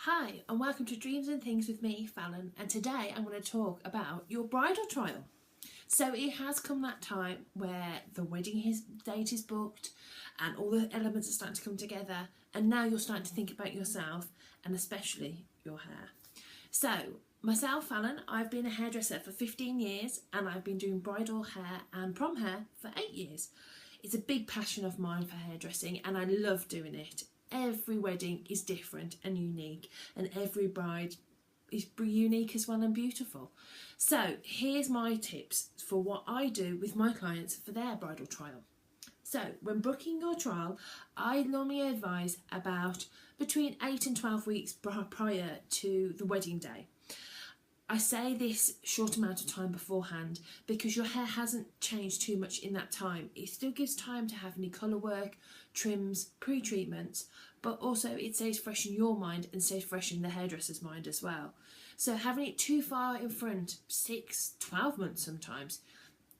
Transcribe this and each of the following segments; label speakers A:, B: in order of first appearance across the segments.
A: Hi and welcome to Dreams and Things with me, Fallon, and today I'm going to talk about your bridal trial. So it has come that time where the wedding date is booked and all the elements are starting to come together, and now you're starting to think about yourself and especially your hair. So myself, Fallon, I've been a hairdresser for 15 years and I've been doing bridal hair and prom hair for 8 years. It's a big passion of mine for hairdressing and I love doing it. Every wedding is different and unique, and every bride is unique as well and beautiful. So here's my tips for what I do with my clients for their bridal trial. So when booking your trial, I normally advise about between 8 and 12 weeks prior to the wedding day. I say this short amount of time beforehand because your hair hasn't changed too much in that time. It still gives time to have any colour work, trims, pre-treatments, but also it stays fresh in your mind and stays fresh in the hairdresser's mind as well. So having it too far in front, 6, 12 months sometimes,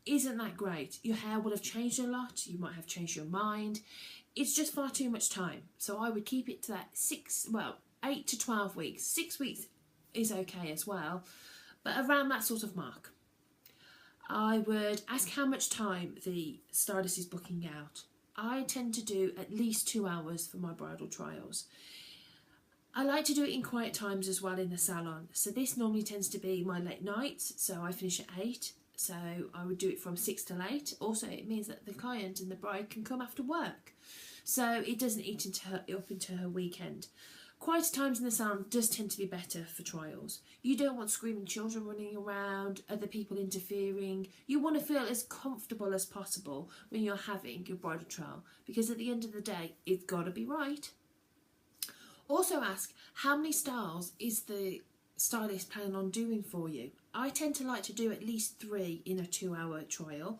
A: isn't that great. Your hair will have changed a lot, you might have changed your mind. It's just far too much time. So I would keep it to that 8 to 12 weeks. 6 weeks is okay as well, but around that sort of mark. I would ask how much time the stylist is booking out. I tend to do at least 2 hours for my bridal trials. I like to do it in quiet times as well in the salon, so this normally tends to be my late nights, so I finish at 8, so I would do it from 6 till 8. Also it means that the client and the bride can come after work, so it doesn't eat up into her weekend. Quieter times in the salon does tend to be better for trials. You don't want screaming children running around, other people interfering. You want to feel as comfortable as possible when you're having your bridal trial, because at the end of the day, it's got to be right. Also ask, how many styles is the stylist planning on doing for you? I tend to like to do at least 3 in a 2-hour trial.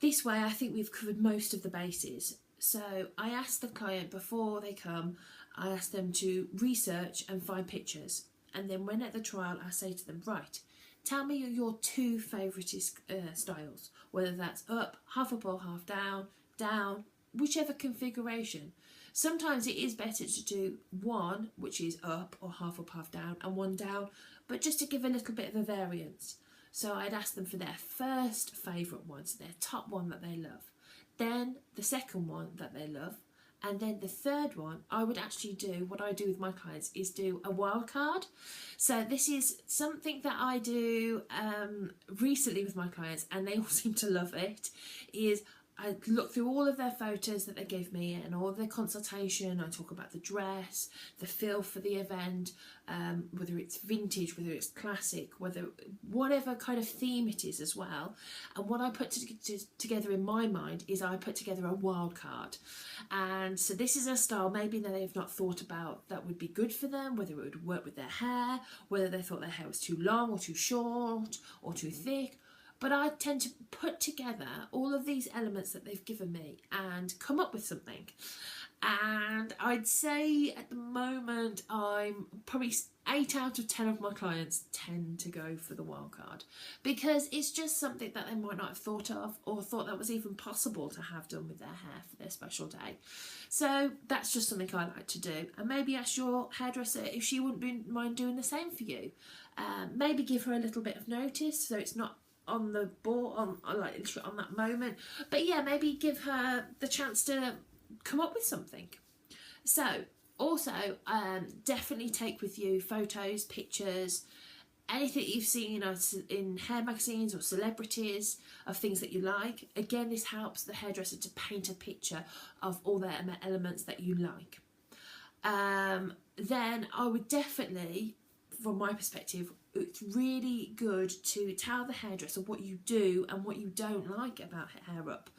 A: This way I think we've covered most of the bases. So I ask the client before they come, I ask them to research and find pictures, and then when at the trial I say to them, right, tell me your 2 favourite styles, whether that's up, half up or half down, down, whichever configuration. Sometimes it is better to do one which is up or half up, half down, and one down, but just to give a little bit of a variance. So I'd ask them for their first favourite one, so their top one that they love, then the second one that they love, and then the third one. I would actually do, what I do with my clients is do a wild card. So this is something that I do recently with my clients, and they all seem to love it, is I look through all of their photos that they give me and all of their consultation. I talk about the dress, the feel for the event, whether it's vintage, whether it's classic, whatever kind of theme it is as well. And what I put together in my mind is I put together a wild card. And so this is a style maybe that they've not thought about that would be good for them, whether it would work with their hair, whether they thought their hair was too long or too short or too thick. But I tend to put together all of these elements that they've given me and come up with something. And I'd say at the moment I'm probably 8 out of 10 of my clients tend to go for the wild card, because it's just something that they might not have thought of or thought that was even possible to have done with their hair for their special day. So that's just something I like to do, and maybe ask your hairdresser if she wouldn't mind doing the same for you. Maybe give her a little bit of notice so it's not on the ball on that moment, but yeah, maybe give her the chance to come up with something. So also definitely take with you photos, pictures, anything you've seen in hair magazines or celebrities of things that you like. Again, this helps the hairdresser to paint a picture of all the elements that you like. Then I would definitely, from my perspective, it's really good to tell the hairdresser what you do and what you don't like about hair up.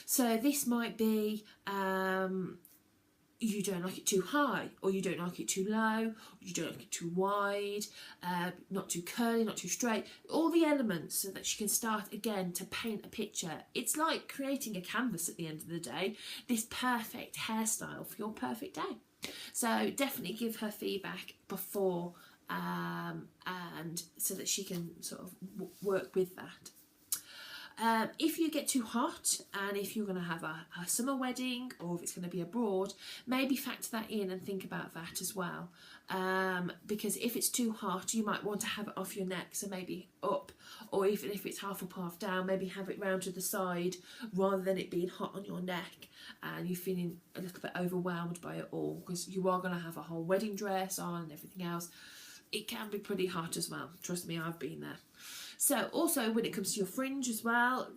A: So this might be you don't like it too high, or you don't like it too low, or you don't like it too wide, not too curly, not too straight. All the elements so that she can start again to paint a picture. It's like creating a canvas at the end of the day, this perfect hairstyle for your perfect day. So definitely give her feedback before, and so that she can sort of work with that. If you get too hot, and if you're going to have a summer wedding, or if it's going to be abroad, maybe factor that in and think about that as well. because if it's too hot you might want to have it off your neck, so maybe up, or even if it's half up half down, maybe have it round to the side rather than it being hot on your neck and you feeling a little bit overwhelmed by it all, because you are going to have a whole wedding dress on and everything else. It can be pretty hot as well, trust me, I've been there. So also when it comes to your fringe as well,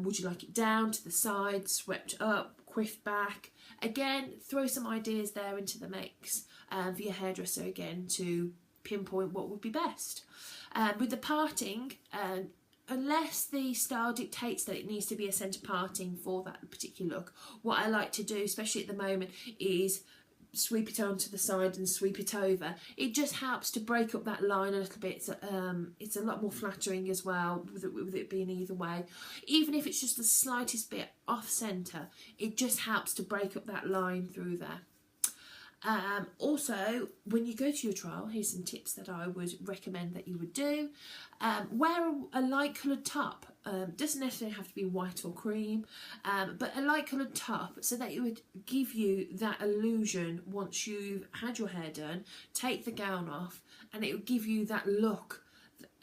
A: would you like it down, to the side, swept up, quiffed back? Again, throw some ideas there into the mix for your hairdresser again to pinpoint what would be best. With the parting, unless the style dictates that it needs to be a centre parting for that particular look, what I like to do, especially at the moment, is sweep it onto the side and sweep it over. It just helps to break up that line a little bit. It's a lot more flattering as well with it being either way. Even if it's just the slightest bit off centre, it just helps to break up that line through there. Also, when you go to your trial, here's some tips that I would recommend that you would do. Wear a light coloured top. Doesn't necessarily have to be white or cream, but a light coloured top, so that it would give you that illusion once you've had your hair done, take the gown off, and it would give you that look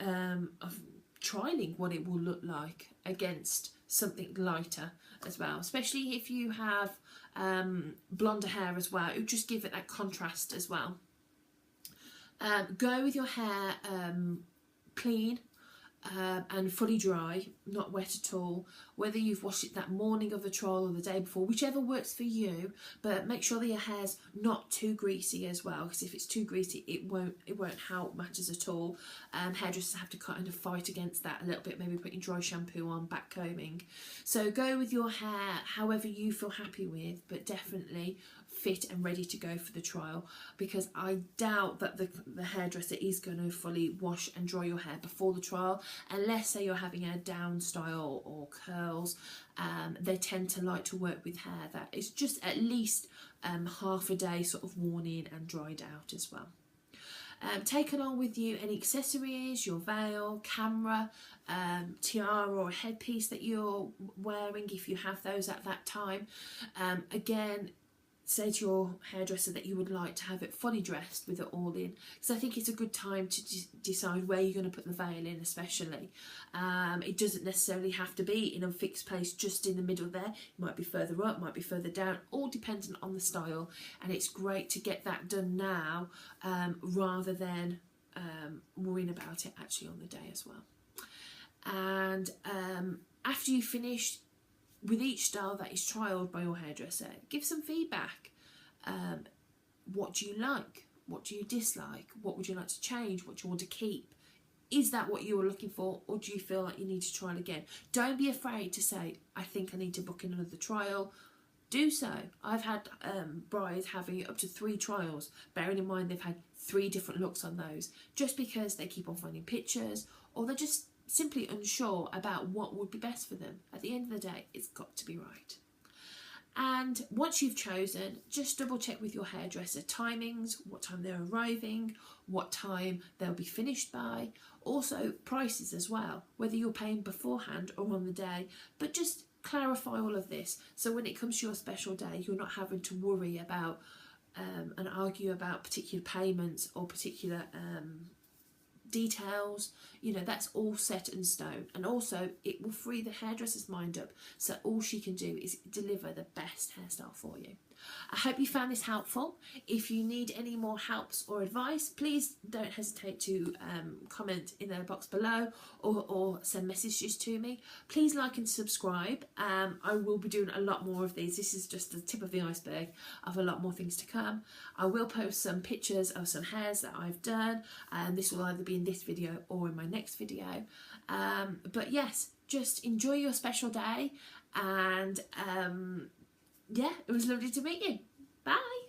A: of trialing what it will look like against something lighter as well, especially if you have blonder hair as well. It would just give it that contrast as well. Go with your hair clean and fully dry, not wet at all, whether you've washed it that morning of the trial or the day before, whichever works for you, but make sure that your hair's not too greasy as well, because if it's too greasy it won't help matters at all. Hairdressers have to kind of fight against that a little bit, maybe putting dry shampoo on, back combing. So go with your hair however you feel happy with, but definitely fit and ready to go for the trial, because I doubt that the hairdresser is going to fully wash and dry your hair before the trial, unless say you're having a down style or curls. They tend to like to work with hair that is just at least half a day sort of worn in and dried out as well. Take along with you any accessories, your veil, camera, tiara or headpiece that you're wearing if you have those at that time. Again, say to your hairdresser that you would like to have it fully dressed with it all in, because I think it's a good time to decide where you're going to put the veil in, especially. It doesn't necessarily have to be in a fixed place just in the middle there. It might be further up, might be further down, all dependent on the style, and it's great to get that done now rather than worrying about it actually on the day as well. And after you finish with each style that is trialled by your hairdresser, give some feedback. What do you like? What do you dislike? What would you like to change? What do you want to keep? Is that what you were looking for, or do you feel like you need to trial again? Don't be afraid to say, I think I need to book in another trial. Do so. I've had brides having up to 3 trials, bearing in mind they've had 3 different looks on those, just because they keep on finding pictures, or they're just simply unsure about what would be best for them. At the end of the day, it's got to be right. And once you've chosen, just double check with your hairdresser timings, what time they're arriving, what time they'll be finished by, also prices as well, whether you're paying beforehand or on the day, but just clarify all of this, so when it comes to your special day, you're not having to worry about and argue about particular payments or particular details. You know, that's all set in stone, and also it will free the hairdresser's mind up, so all she can do is deliver the best hairstyle for you. I hope you found this helpful. If you need any more helps or advice, please don't hesitate to comment in the box below, or send messages to me. Please like and subscribe. I will be doing a lot more of these. This is just the tip of the iceberg of a lot more things to come. I will post some pictures of some hairs that I've done, and this will either be in this video or in my next video. But yes, just enjoy your special day, and yeah, it was lovely to meet you. Bye.